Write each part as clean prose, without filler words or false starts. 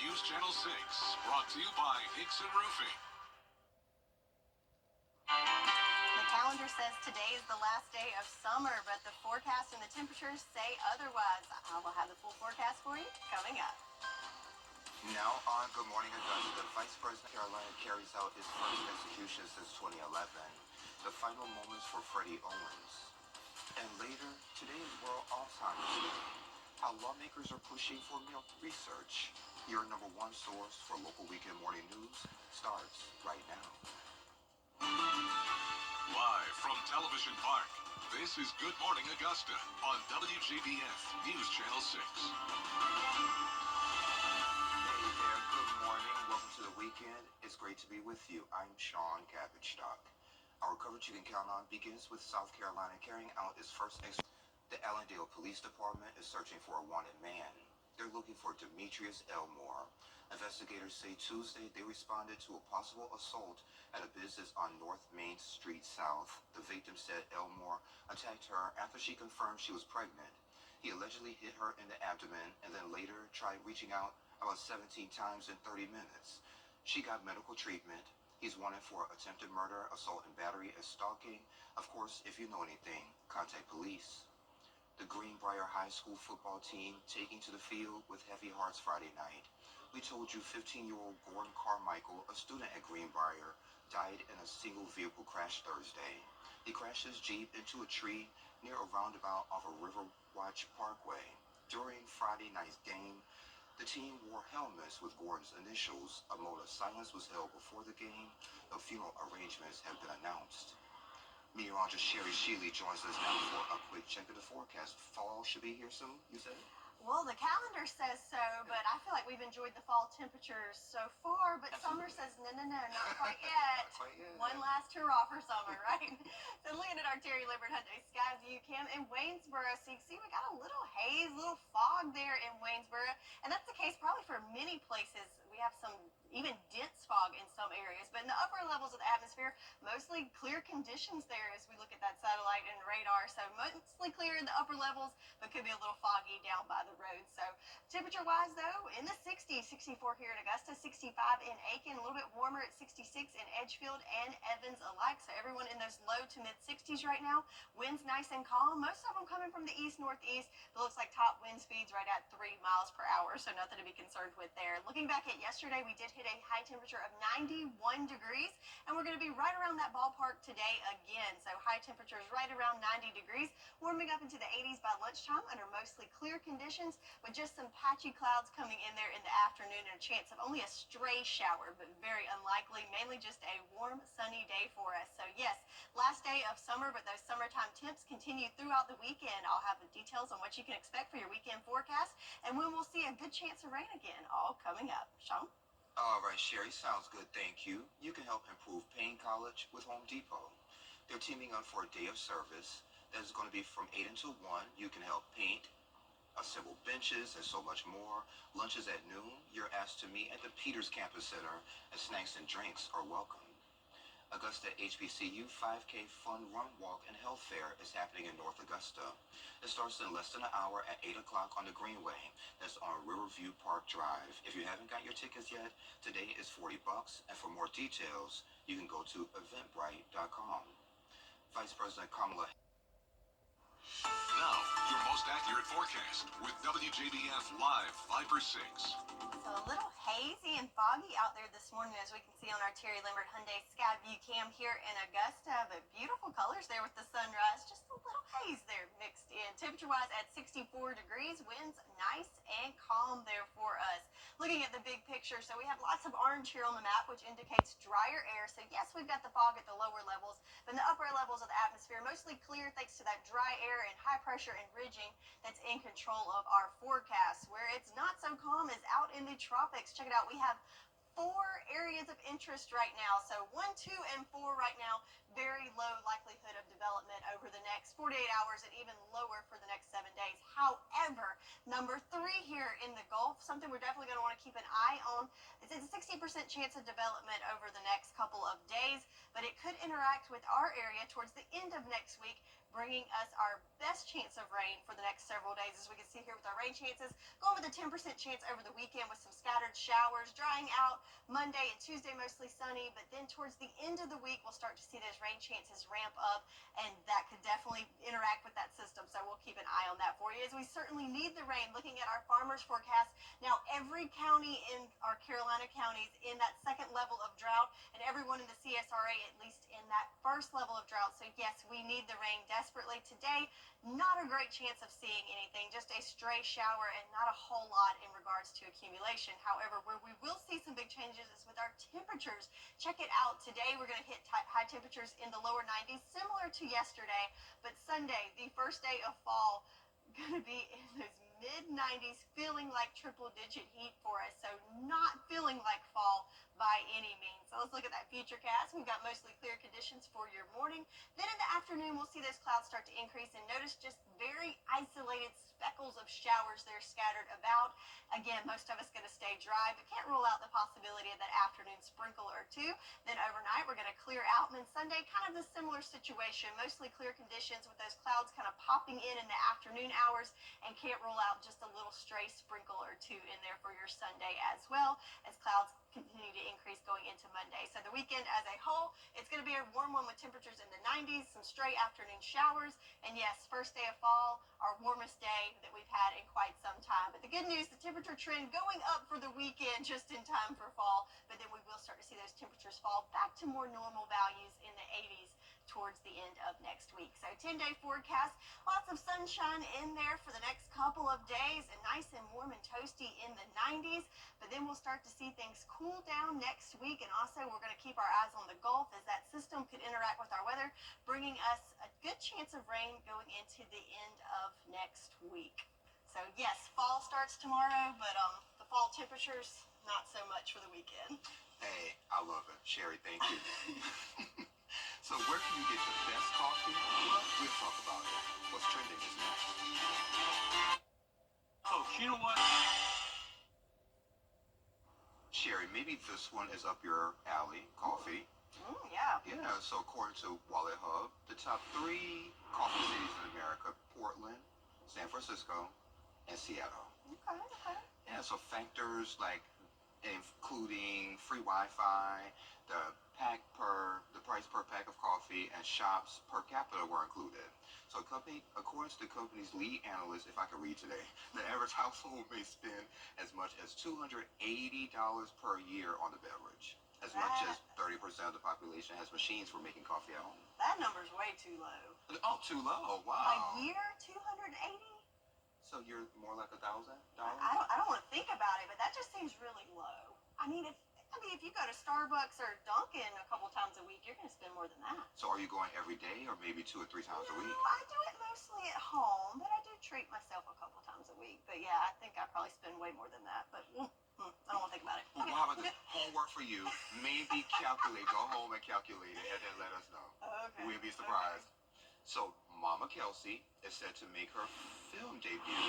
News Channel 6, brought to you by Hickson Roofing. The calendar says today is the last day of summer, but the forecast and the temperatures say otherwise. I will have the full forecast for you coming up. Now on Good Morning Augusta, Vice President Carolina carries out his first execution since 2011. The final moments for Freddie Owens. And later, today is World Alzheimer's Day. How lawmakers are pushing for milk research. Your number one source for local weekend morning news starts right now. Live from Television Park, this is Good Morning Augusta on WJBF News Channel 6. Hey there, good morning. Welcome to the weekend. It's great to be with you. I'm Sean Cabbage-Stock. Our coverage you can count on begins with South Carolina carrying out its first The Allendale Police Department is searching for a wanted man. They're looking for Demetrius Elmore. Investigators say Tuesday they responded to a possible assault at a business on North Main Street South. The victim said Elmore attacked her after she confirmed she was pregnant. He allegedly hit her in the abdomen and then later tried reaching out about 17 times in 30 minutes. She got medical treatment. He's wanted for attempted murder, assault and battery, and stalking. Of course, if you know anything, contact police. The Greenbrier High School football team taking to the field with heavy hearts Friday night. We told you 15-year-old Gordon Carmichael, a student at Greenbrier, died in a single vehicle crash Thursday. He crashed his Jeep into a tree near a roundabout off of Riverwatch Parkway. During Friday night's game, the team wore helmets with Gordon's initials. A moment of silence was held before the game. The funeral arrangements have been announced. Meteorologist Sherry Sheely joins us now for a quick check of the forecast. Fall should be here soon, you said? Well, the calendar says so, but I feel like we've enjoyed the fall temperatures so far, but Absolutely. Summer says no, not quite yet. Not quite yet. One last hurrah for summer, right? So looking at our Terry Libbert Hyundai Sky View Cam in Waynesboro, so you can see we got a little haze, little fog there in Waynesboro, and that's the case probably for many places. We have some even dense fog in some areas, but in the upper levels of the atmosphere, mostly clear conditions there as we look at that satellite and radar. So mostly clear in the upper levels, but could be a little foggy down by the road. So temperature-wise, though, in the 60s, 64 here in Augusta, 65 in Aiken, a little bit warmer at 66 in Edgefield and Evans alike. So everyone in those low to mid 60s right now. Winds nice and calm, most of them coming from the east-northeast. It looks like top wind speeds right at 3 miles per hour, so nothing to be concerned with there. Looking back at yesterday, we did hit a high temperature of 91 degrees, and we're going to be right around that ballpark today again. So high temperatures right around 90 degrees, warming up into the 80s by lunchtime under mostly clear conditions, with just some patchy clouds coming in there in the afternoon and a chance of only a stray shower, but very unlikely, mainly just a warm, sunny day for us. So yes, last day of summer, but those summertime temps continue throughout the weekend. I'll have the details on what you can expect for your weekend forecast and when we'll see a good chance of rain again, all coming up. Sean? All right, Sherry, sounds good, thank you. You can help improve Payne College with Home Depot. They're teaming up for a day of service that is going to be from 8 until 1. You can help paint, assemble benches, and so much more. Lunches at noon. You're asked to meet at the Peters Campus Center, and snacks and drinks are welcome. Augusta HBCU 5K Fun Run Walk and Health Fair is happening in North Augusta. It starts in less than an hour at 8 o'clock on the Greenway. That's on Riverview Park Drive. If you haven't got your tickets yet, today is $40, and for more details, you can go to eventbrite.com. Vice President Kamala. Now, your most accurate forecast with WJBF Live Viper 6. So a little hazy and foggy out there this morning, as we can see on our Terry Libbert Hyundai Sky View Cam here in Augusta, but beautiful colors there with the sunrise. Just a little haze there mixed in. Temperature-wise at 64 degrees, winds nice and calm there for us. Looking at the big picture, so we have lots of orange here on the map, which indicates drier air. So yes, we've got the fog at the lower levels, but in the upper levels of the atmosphere, mostly clear thanks to that dry air and high pressure and ridging that's in control of our forecast. Where it's not so calm is out in the tropics. Check it out. We have 4 areas of interest right now. So 1, 2, and 4 right now. Very low likelihood of development over the next 48 hours and even lower for the next 7 days. However, number 3 here in the Gulf, something we're definitely going to want to keep an eye on. It's a 60% chance of development over the next couple of days, but it could interact with our area towards the end of next week, bringing us our best chance of rain for the next several days. As we can see here with our rain chances, going with a 10% chance over the weekend with some scattered showers, drying out Monday and Tuesday, mostly sunny, but then towards the end of the week, we'll start to see those rain chances ramp up, and that could definitely interact with that system, so we'll keep an eye on that for you, as we certainly need the rain. Looking at our farmers forecast, now every county in our Carolina counties in that second level of drought, and everyone in the CSRA at least in that first level of drought, so yes, we need the rain desperately today. Not a great chance of seeing anything, just a stray shower and not a whole lot in regards to accumulation. However, where we will see some big changes is with our temperatures. Check it out. Today we're going to hit high temperatures in the lower 90s, similar to yesterday, but Sunday, the first day of fall, going to be in those mid-90s, feeling like triple-digit heat for us, so not feeling like fall by any means. So let's look at that futurecast. We've got mostly clear conditions for your morning. Then in the afternoon, we'll see those clouds start to increase, and notice just very isolated speckles of showers that are scattered about. Again, most of us going to stay dry, but can't rule out the possibility of that afternoon sprinkle or two. Then overnight, we're going to clear out, and then Sunday, kind of a similar situation, mostly clear conditions with those clouds kind of popping in the afternoon hours, and can't rule out just a little stray sprinkle or two in there for your Sunday as well, as clouds continue to increase going into Monday. So the weekend as a whole, it's going to be a warm one with temperatures in the 90s, some stray afternoon showers, and yes, first day of fall, our warmest day that we've had in quite some time. But the good news, the temperature trend going up for the weekend just in time for fall, but then we will start to see those temperatures fall back to more normal values in the 80s towards the end of next week. So 10-day forecast, lots of sunshine in there for the next couple of days, and nice and warm and toasty in the 90s, but then we'll start to see things cool down next week, and also we're going to keep our eyes on the Gulf as that system could interact with our weather, bringing us a good chance of rain going into the end of next week. So yes, fall starts tomorrow, but the fall temperatures, not so much for the weekend. Hey, I love it. Sherry, thank you. So where can you get the best coffee? Well, we'll talk about it. What's trending is next. Oh, you know what? Sherry, maybe this one is up your alley. Coffee. Yeah. Yeah, so according to Wallet Hub, the top 3 coffee cities in America, Portland, San Francisco, and Seattle. Okay. Yeah, so factors like including free Wi-Fi, the price per pack of coffee, and shops per capita were included. So according to the company's lead analyst, if I can read today, the average household may spend as much as $280 per year on the beverage. As much as 30% of the population has machines for making coffee at home. That number's way too low. Oh, too low. Wow. A year, 280? So you're more like $1,000? I don't want to think about it, but that just seems really low. I mean, if you go to Starbucks or Dunkin' a couple times a week, you're going to spend more than that. So are you going every day or maybe 2 or 3 times a week? No, I do it mostly at home, but I do treat myself a couple times a week. But yeah, I think I probably spend way more than that. But I don't want to think about it. Well, how about this? Homework for you. Maybe calculate. Go home and calculate it and then let us know. Okay. We'll be surprised. So Mama Kelsey is set to make her film debut.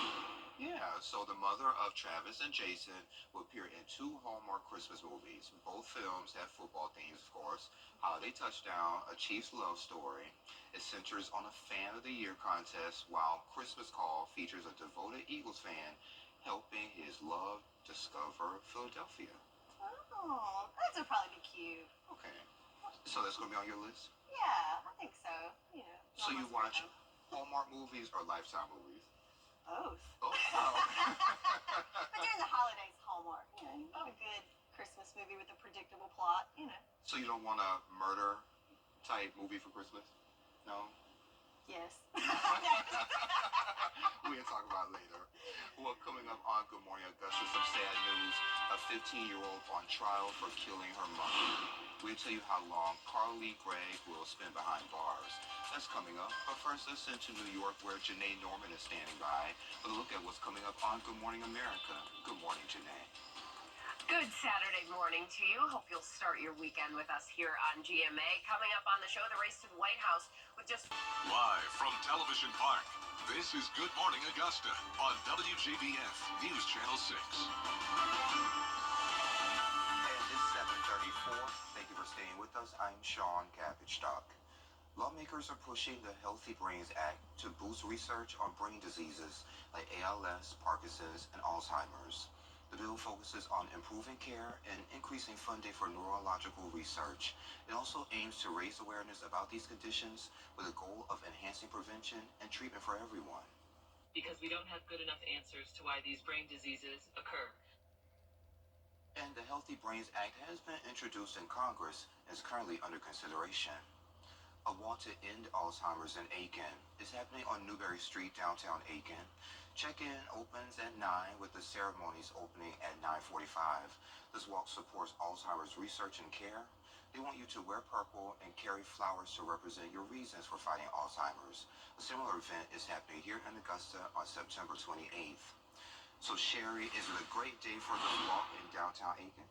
Yeah, so the mother of Travis and Jason will appear in 2 Hallmark Christmas movies. Both films have football themes, of course. Holiday Touchdown, A Chief's Love Story. It centers on a Fan of the Year contest, while Christmas Call features a devoted Eagles fan helping his love discover Philadelphia. Oh, that would probably be cute. Okay. So that's going to be on your list? Yeah, I think so. You know. So you watch Hallmark movies or Lifetime movies? Both. Oh. But during the holidays, Hallmark. You know, you want a good Christmas movie with a predictable plot, you know. So you don't want a murder type movie for Christmas? No? Yes. We'll talk about it later. Well, coming up on Good Morning Augusta, some sad news. A 15-year-old on trial for killing her mother. We'll tell you how long Carly Gregg will spend behind bars. That's coming up. But first, let's send to New York, where Janae Norman is standing by with a look at what's coming up on Good Morning America. Good morning, Janae. Good Saturday morning to you. Hope you'll start your weekend with us here on GMA. Coming up on the show, the race to the White House with just... Live from Television Park, this is Good Morning Augusta on WJBF News Channel 6. And it's 7:34. Thank you for staying with us. I'm Sean Cabbage. Lawmakers are pushing the Healthy Brains Act to boost research on brain diseases like ALS, Parkinson's, and Alzheimer's. The bill focuses on improving care and increasing funding for neurological research. It also aims to raise awareness about these conditions with a goal of enhancing prevention and treatment for everyone. Because we don't have good enough answers to why these brain diseases occur. And the Healthy Brains Act has been introduced in Congress and is currently under consideration. A walk to end Alzheimer's in Aiken is happening on Newberry Street, downtown Aiken. Check-in opens at 9 with the ceremonies opening at 9:45. This walk supports Alzheimer's research and care. They want you to wear purple and carry flowers to represent your reasons for fighting Alzheimer's. A similar event is happening here in Augusta on September 28th. So Sherry, is it a great day for the walk in downtown Aiken?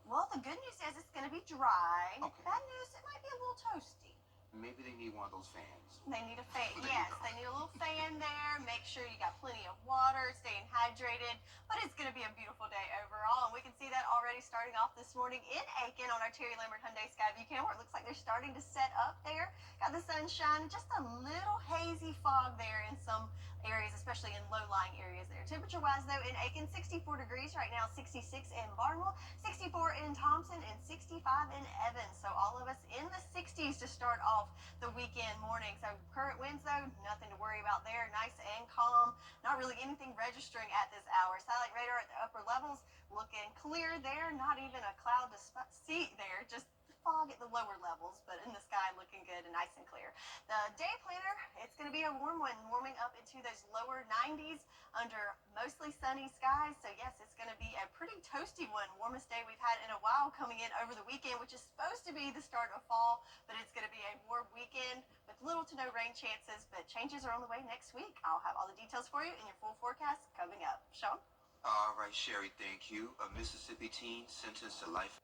Well, the good news is it's going to be dry. Okay. Bad news, it might be a little toasty. Maybe they need one of those fans. They need a fan. There you Yes, go. they need a little fan there. Make sure you got plenty of water, staying hydrated. But it's going to be a beautiful day overall, and we can see that already starting off this morning in Aiken on our Terry Lambert Hyundai Skyview camera. It looks like they're starting to set up there. Got the sunshine, just a little hazy fog there in some areas, especially in low-lying areas there. Temperature-wise, though, in Aiken, 64 degrees right now, 66 in Barnwell, 64 in Thompson, and 65 in Evans. So all of us in the 60s to start off the weekend morning. So current winds, though, nothing to worry about there. Nice and calm. Not really anything registering at this hour. Satellite radar at the upper levels looking clear there. Not even a cloud to see there. Just fog at the lower levels, but in the sky looking good and nice and clear. The day planner, it's going to be a warm one, warming up into those lower 90s under mostly sunny skies. So yes, it's going to be a pretty toasty one. Warmest day we've had in a while coming in over the weekend, which is supposed to be the start of fall, but it's going to be a warm weekend with little to no rain chances, but changes are on the way next week. I'll have all the details for you in your full forecast coming up. Sean? All right, Sherry, thank you. A Mississippi teen sentenced to life.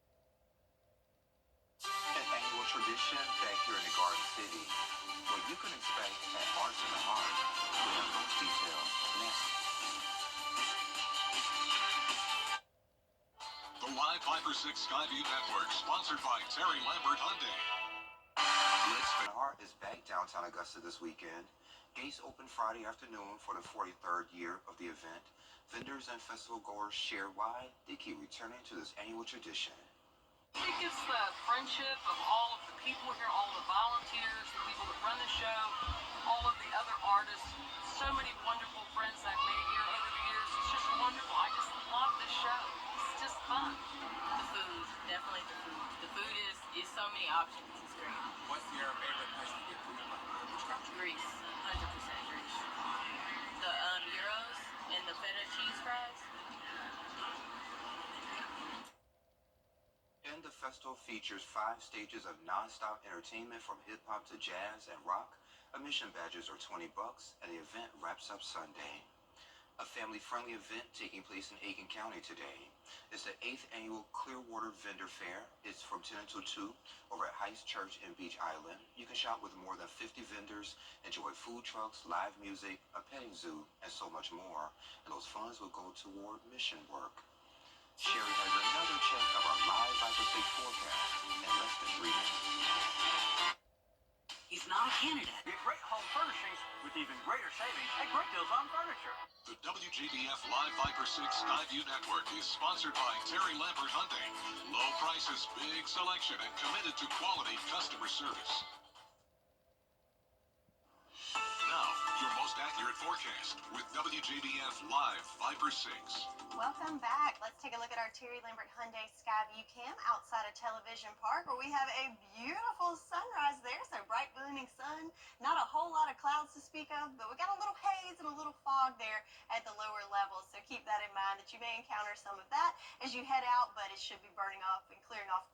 An annual tradition back here in the Garden City. What you can expect at Arts in the Heart. We have those details next. The Live Viper 6 Skyview Network, sponsored by Terry Lambert Hyundai. Let's Spin Heart is back downtown Augusta this weekend. Gates open Friday afternoon for the 43rd year of the event. Vendors and festival goers share why they keep returning to this annual tradition. It gives the friendship of all of the people here, all the volunteers, the people that run the show, all of the other artists. So many wonderful friends I've made here over the years. It's just wonderful. I just love this show. It's just fun. The food, definitely the food. The food is so many options. It's great. What's your favorite place to get food? Which country? Greece, 100% Greece. The gyros and the feta cheese fries. And the festival features 5 stages of non-stop entertainment from hip-hop to jazz and rock. Admission badges are $20, and the event wraps up Sunday. A family-friendly event taking place in Aiken County today. It's the 8th annual Clearwater Vendor Fair. It's from 10 until 2 over at Heights Church in Beach Island. You can shop with more than 50 vendors, enjoy food trucks, live music, a petting zoo, and so much more. And those funds will go toward mission work. Sherry has another check of our live Viper 6 forecast in less than 3 minutes. He's not a candidate. Get great home furnishings with even greater savings at Great Deals on Furniture. The WJBF Live Viper 6 Skyview Network is sponsored by Terry Lambert Hyundai. Low prices, big selection, and committed to quality customer service. Now, your most accurate forecast with WJBF Live Viper 6. Welcome back. Let's take a look at our Terry Lambert Hyundai Skyview cam outside of Television Park, where we have a beautiful sunrise there. So bright booming sun, not a whole lot of clouds to speak of, but we got a little haze and a little fog there at the lower levels. So keep that in mind that you may encounter some of that as you head out, but it should be burning off and clearing off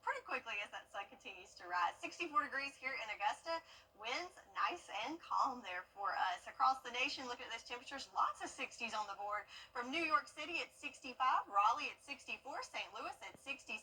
pretty quickly as that sun continues to rise. 64 degrees here in Augusta. Winds nice and calm there for us. Across the nation, look at those temperatures. Lots of 60s on the board. From New York City at 65, Raleigh at 64, St. Louis at 67.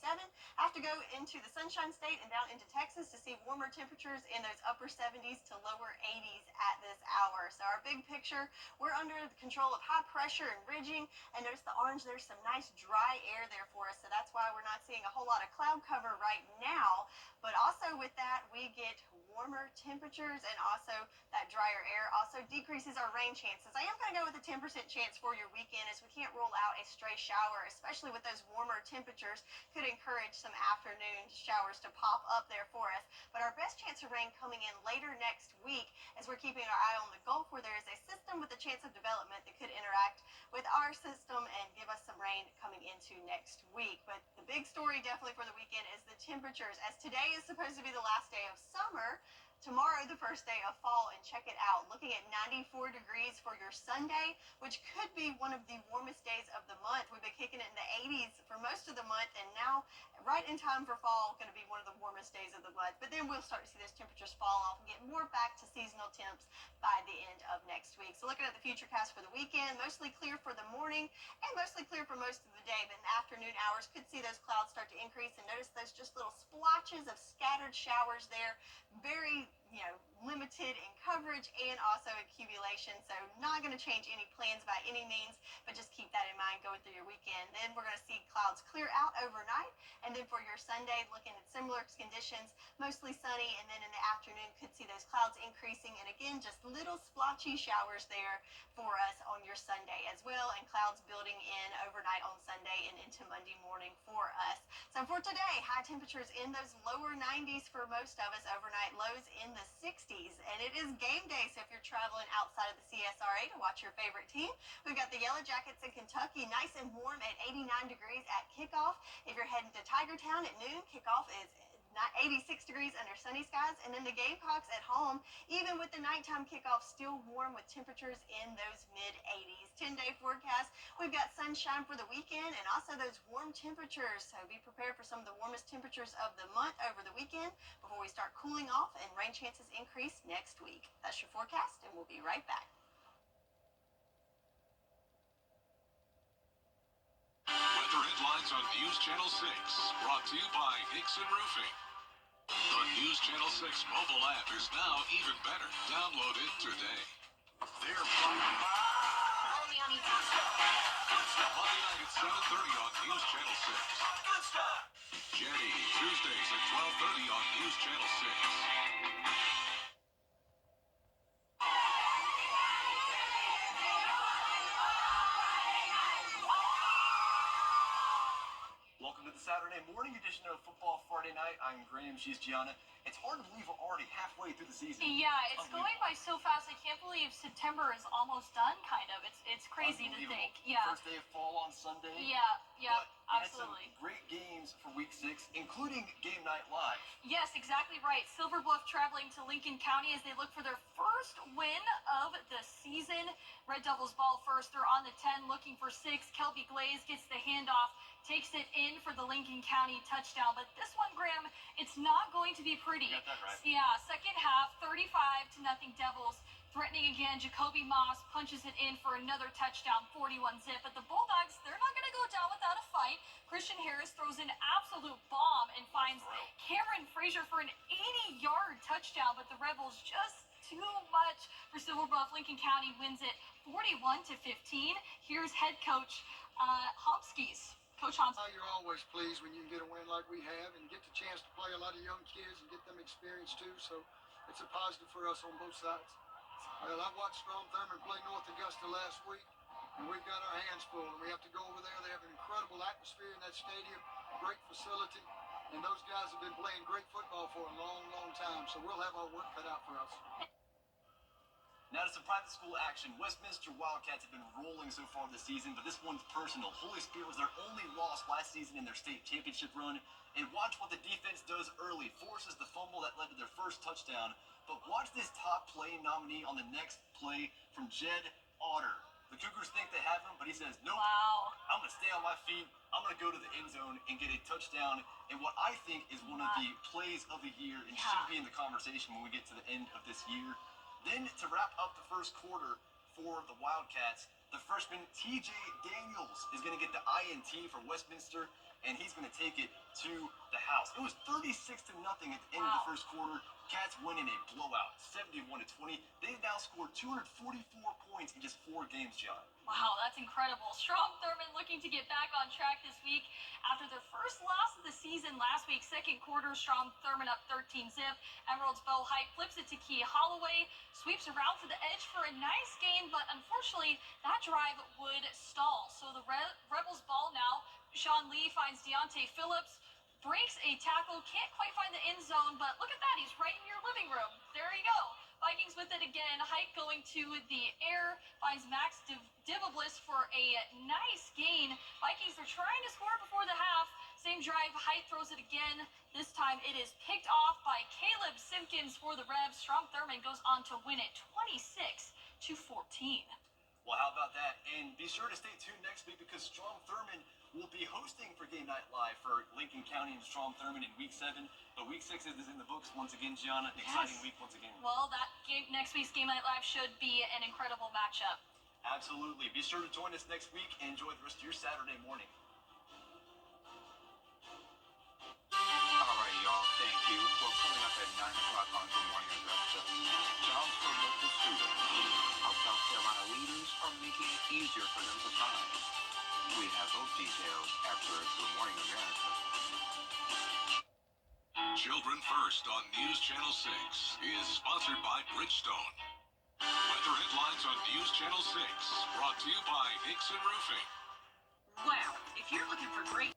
Have to go into the Sunshine State and down into Texas to see warmer temperatures in those upper 70s to lower 80s at this hour. So our big picture, we're under the control of high pressure and ridging. And notice the orange, there's some nice dry air there for us. So that's why we're not seeing a whole lot of cloud cover right now. But also with that, we get warmer temperatures and also that drier air also decreases our rain chances. I am going to go with a 10% chance for your weekend, as we can't rule out a stray shower, especially with those warmer temperatures. Could encourage some afternoon showers to pop up there for us. But our best chance of rain coming in later next week, as we're keeping our eye on the Gulf, where there is a system with a chance of development that could interact with our system and give us some rain coming into next week. But the big story definitely for the weekend is the temperatures, as today is supposed to be the last day of summer. Tomorrow, the first day of fall, and check it out, looking at 94 degrees for your Sunday, which could be one of the warmest days of the month. We've been kicking it in the 80s for most of the month, and now, right in time for fall, going to be one of the warmest days of the month. But then we'll start to see those temperatures fall off and get more back to seasonal temps by the end of next week. So looking at the futurecast for the weekend, mostly clear for the morning and mostly clear for most of the day, but in the afternoon hours could see those clouds start to increase, and notice those just little splotches of scattered showers there. Very, limited in coverage and also accumulation, so not going to change any plans by any means, but just keep that in mind going through your weekend. Then we're going to see clouds clear out overnight, and then for your Sunday, looking at similar conditions, mostly sunny, and then in the afternoon could see those clouds increasing, and again, just little splotchy showers there for us on your Sunday as well, and clouds building in overnight on Sunday and into Monday morning for us. So for today, high temperatures in those lower 90s for most of us, overnight lows in the 60s, and it is game day, so if you're traveling outside of the CSRA to watch your favorite team, we've got the Yellow Jackets in Kentucky, nice and warm at 89 degrees at kickoff. If you're heading to Tigertown at noon, kickoff is 86 degrees under sunny skies, and then the Gamecocks at home, even with the nighttime kickoff, still warm with temperatures in those mid-80s. 10-day forecast, we've got sunshine for the weekend and also those warm temperatures, so be prepared for some of the warmest temperatures of the month over the weekend before we start cooling off and rain chances increase next week. That's your forecast, and we'll be right back. Weather headlines on News Channel 6, brought to you by Nixon Roofing. The News Channel 6 mobile app is now even better. Download it today. They're fighting Only on Monday night at 7:30 on News Channel 6. Jenny, Tuesdays at 12:30 on News Channel 6. Welcome to the Saturday morning edition of Football Friday Night. I'm Graham, she's Gianna. It's hard to believe we're already halfway through the season. Yeah, it's going by so fast. I can't believe September is almost done, kind of. It's crazy to think. Yeah. First day of fall on Sunday. Yeah, But absolutely. we had some great games for Week 6, including Game Night Live. Yes, exactly right. Silver Bluff traveling to Lincoln County as they look for their first win of the season. Red Devils ball first. They're on the 10, looking for 6. Kelby Glaze gets the handoff, takes it in for the Lincoln County touchdown. But this one, Graham, it's not going to be pretty. You got that right. Yeah, second half, 35-0 Devils. Threatening again, Jacoby Moss punches it in for another touchdown, 41-zip. But the Bulldogs, they're not going to go down without a fight. Christian Harris throws an absolute bomb and finds Cameron Frazier for an 80-yard touchdown. But the Rebels just too much for Silver Bluff. Lincoln County wins it 41-15. Here's head coach Homskis. Coach Homskis. You're always pleased when you can get a win like we have and get the chance to play a lot of young kids and get them experience too. So it's a positive for us on both sides. Well, I watched Strom Thurmond play North Augusta last week, and we've got our hands full, and we have to go over there. They have an incredible atmosphere in that stadium, great facility, and those guys have been playing great football for a long, long time, so we'll have our work cut out for us. Now to some private school action. Westminster Wildcats have been rolling so far this season, but this one's personal. Holy Spirit was their only loss last season in their state championship run. And watch what the defense does early. Forces the fumble that led to their first touchdown. But watch this top play nominee on the next play from Jed Otter. The Cougars think they have him, but he says, nope, Wow. I'm going to stay on my feet. I'm going to go to the end zone and get a touchdown. And what I think is one of the plays of the year and should be in the conversation when we get to the end of this year. Then to wrap up the first quarter for the Wildcats, the freshman TJ Daniels is going to get the INT for Westminster, and he's going to take it to the house. It was 36-0 at the end of the first quarter. Cats win in a blowout, 71-20. They've now scored 244 points in just 4 games, John. Wow, that's incredible. Strom Thurmond looking to get back on track this week after their first loss of the season last week. Second quarter, Strom Thurmond up 13-zip. Emerald's Bo Height flips it to Key Holloway, sweeps around to the edge for a nice gain, but unfortunately, that drive would stall. So the Rebels ball now. Sean Lee finds Deontay Phillips, breaks a tackle, can't quite find the end zone, but look at that, he's right in your living room. There you go. Vikings with it again. Height going to the air, finds Max Dibablis for a nice gain. Vikings are trying to score before the half. Same drive, Height throws it again. This time it is picked off by Caleb Simpkins for the Rebs. Strom Thurmond goes on to win it 26-14. Well, how about that? And be sure to stay tuned next week because Strom Thurmond will be hosting for Game Night Live for Lincoln County and Strom Thurmond in Week 7. But Week 6 is in the books once again, Gianna. An exciting week once again. Well, that next week's Game Night Live should be an incredible matchup. Absolutely. Be sure to join us next week and enjoy the rest of your Saturday morning. All right, y'all. Thank you. Well, coming up at 9 o'clock on Good Morning Augusta, jobs for local students. How South Carolina leaders are making it easier for them to find. We have those details after Good Morning America. Children First on News Channel 6 is sponsored by Bridgestone. Weather headlines on News Channel 6, brought to you by Hickson Roofing. Wow, if you're looking for great...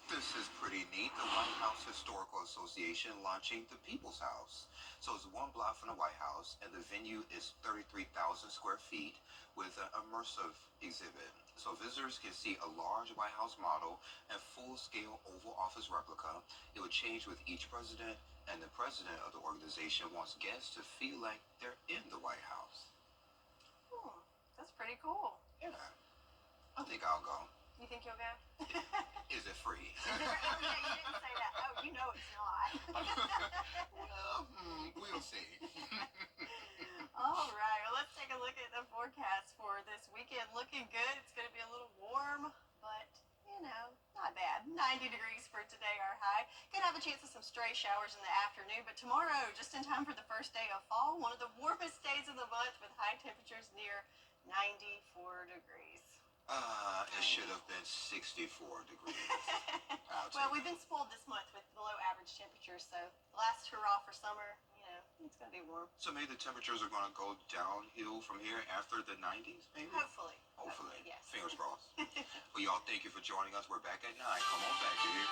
This is pretty neat. The White House Historical Association launching the People's House. So it's 1 block from the White House, and the venue is 33,000 square feet with an immersive exhibit. So visitors can see a large White House model and full-scale Oval Office replica. It will change with each president, and the president of the organization wants guests to feel like they're in the White House. That's pretty cool. Yeah, I think I'll go. You think you'll go? Is it free? Oh, yeah, you didn't say that. Oh, you know it's not. Well, we'll see. All right. Well, let's take a look at the forecast for this weekend. Looking good. It's going to be a little warm, but, not bad. 90 degrees for today, our high. Could have a chance of some stray showers in the afternoon, but tomorrow, just in time for the first day of fall, one of the warmest days of the month with high temperatures near 94 degrees. It should have been 64 degrees. Well, we've been spoiled this month with below average temperatures, so last hurrah for summer, it's going to be warm. So maybe the temperatures are going to go downhill from here after the 90s, maybe? Hopefully. Hopefully. Yes. Fingers crossed. Well, y'all, thank you for joining us. We're back at 9. Come on back, you hear?